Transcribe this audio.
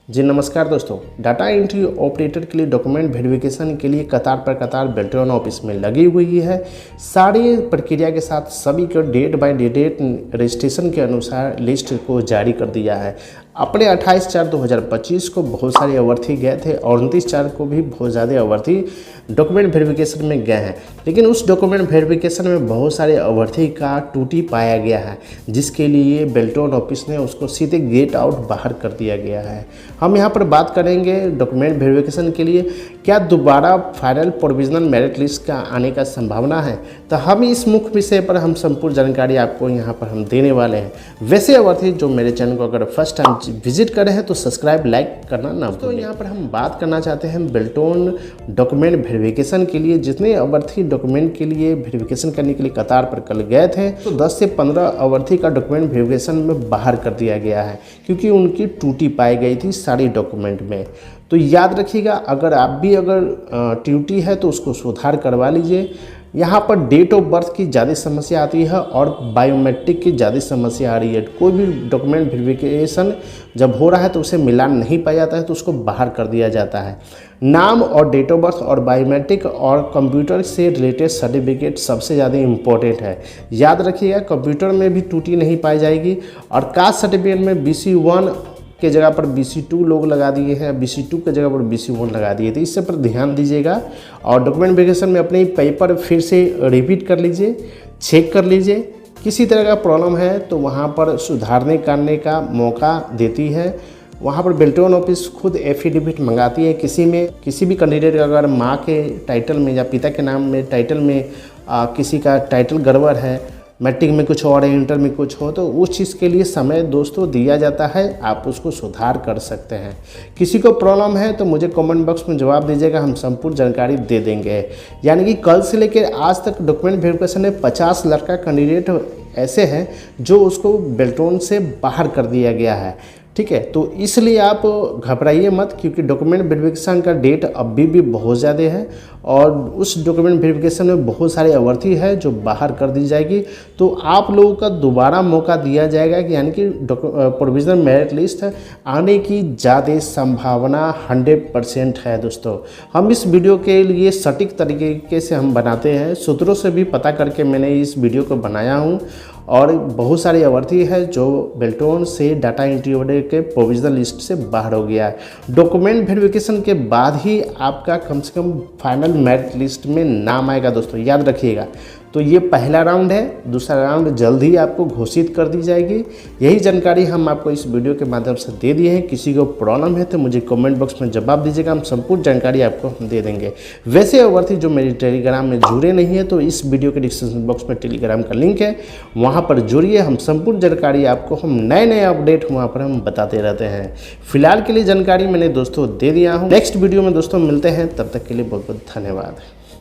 जी नमस्कार दोस्तों, data entry operator के लिए डॉक्यूमेंट वेरिफिकेशन के लिए कतार पर कतार बेल्ट्रॉन ऑफिस में लगी हुई है। सारी प्रक्रिया के साथ सभी को डेट बाय डेट रजिस्ट्रेशन के अनुसार लिस्ट को जारी कर दिया है। अपने 28/4/2025 को बहुत सारे अभ्यर्थी गए थे और 29/4 को भी बहुत ज़्यादा अभ्यर्थी डॉक्यूमेंट वेरिफिकेशन में गए हैं, लेकिन उस डॉक्यूमेंट वेरिफिकेशन में बहुत सारे अभ्यर्थी का त्रुटि पाया गया है, जिसके लिए बेल्ट्रॉन ऑफिस ने उसको सीधे गेट आउट बाहर कर दिया गया है। हम यहाँ पर बात करेंगे डॉक्यूमेंट वेरिफिकेशन के लिए क्या दोबारा फाइनल प्रोविजनल मेरिट लिस्ट का आने का संभावना है, तो हम इस मुख्य विषय पर हम संपूर्ण जानकारी आपको यहाँ पर हम देने वाले हैं। वैसे अभ्यर्थी जो मेरे चैनल को अगर फर्स्ट टाइम विजिट करे हैं तो सब्सक्राइब लाइक करना ना भूलें। तो यहाँ पर हम बात करना चाहते हैं बेल्ट्रॉन डॉक्यूमेंट वेरिफिकेशन के लिए जितने अभ्यर्थी डॉक्यूमेंट के लिए वेरिफिकेशन करने के लिए कतार पर कल गए थे, तो 10 से 15 अभ्यर्थी का डॉक्यूमेंट वेरिफिकेशन में बाहर कर दिया गया है, क्योंकि उनकी त्रुटि पाई गई थी सारी डॉक्यूमेंट में। तो याद रखिएगा, अगर आप भी त्रुटि है तो उसको सुधार करवा लीजिए। यहाँ पर डेट ऑफ बर्थ की ज़्यादा समस्या आती है और बायोमेट्रिक की ज़्यादा समस्या आ रही है। कोई भी डॉक्यूमेंट वेरिफिकेशन जब हो रहा है तो उसे मिलान नहीं पाया जाता है, तो उसको बाहर कर दिया जाता है। नाम और डेट ऑफ बर्थ और बायोमेट्रिक और कंप्यूटर से रिलेटेड सर्टिफिकेट सबसे ज़्यादा इम्पोर्टेंट है। याद रखिएगा, कंप्यूटर में भी त्रुटि नहीं पाई जाएगी और कास्ट सर्टिफिकेट में BC1 के जगह पर BC2 लोग लगा दिए हैं, BC2 के जगह पर BC1 लगा दिए थे। इससे पर ध्यान दीजिएगा और डॉक्यूमेंट वेरिफिकेशन में अपने पेपर फिर से रिपीट कर लीजिए, चेक कर लीजिए। किसी तरह का प्रॉब्लम है तो वहाँ पर सुधारने करने का मौका देती है। वहाँ पर बेल्ट्रॉन ऑफिस खुद एफिडेविट मंगाती है। किसी भी कैंडिडेट का अगर माँ के टाइटल में या पिता के नाम में टाइटल में किसी का टाइटल गड़बड़ है, मैट्रिक में कुछ और है, इंटर में कुछ हो, तो उस चीज़ के लिए समय दोस्तों दिया जाता है, आप उसको सुधार कर सकते हैं। किसी को प्रॉब्लम है तो मुझे कमेंट बॉक्स में जवाब दीजिएगा, हम संपूर्ण जानकारी दे देंगे। यानी कि कल से लेकर आज तक डॉक्यूमेंट वेरिफिकेशन में 50 लड़का कैंडिडेट ऐसे हैं जो उसको बेल्ट्रॉन से बाहर कर दिया गया है। ठीक है, तो इसलिए आप घबराइए मत, क्योंकि डॉक्यूमेंट वेरिफिकेशन का डेट अभी भी बहुत ज़्यादा है और उस डॉक्यूमेंट वेरिफिकेशन में बहुत सारे अभ्यर्थी है जो बाहर कर दी जाएगी। तो आप लोगों का दोबारा मौका दिया जाएगा कि यानी कि प्रोविजनल मेरिट लिस्ट आने की ज़्यादा संभावना 100% है। दोस्तों, हम इस वीडियो के लिए सटीक तरीके से हम बनाते हैं, सूत्रों से भी पता करके मैंने इस वीडियो को बनाया हूँ। और बहुत सारे अभ्यर्थी है जो बेल्ट्रॉन से डाटा एंट्री के प्रोविजनल लिस्ट से बाहर हो गया है। डॉक्यूमेंट वेरिफिकेशन के बाद ही आपका कम से कम फाइनल मेरिट लिस्ट में नाम आएगा। दोस्तों याद रखिएगा, तो ये पहला राउंड है, दूसरा राउंड जल्द ही आपको घोषित कर दी जाएगी। यही जानकारी हम आपको इस वीडियो के माध्यम से दे दिए हैं। किसी को प्रॉब्लम है तो मुझे कमेंट बॉक्स में जवाब दीजिएगा, हम संपूर्ण जानकारी आपको हम दे देंगे। वैसे अभ्यर्थी जो मेरे टेलीग्राम में जुड़े नहीं है तो इस वीडियो के डिस्क्रिप्शन बॉक्स में टेलीग्राम का लिंक है, वहाँ पर जुड़िए। हम संपूर्ण जानकारी आपको हम नए अपडेट वहाँ पर हम बताते रहते हैं। फिलहाल के लिए जानकारी मैंने दोस्तों दे दिया हूँ। नेक्स्ट वीडियो में दोस्तों मिलते हैं, तब तक के लिए बहुत बहुत धन्यवाद।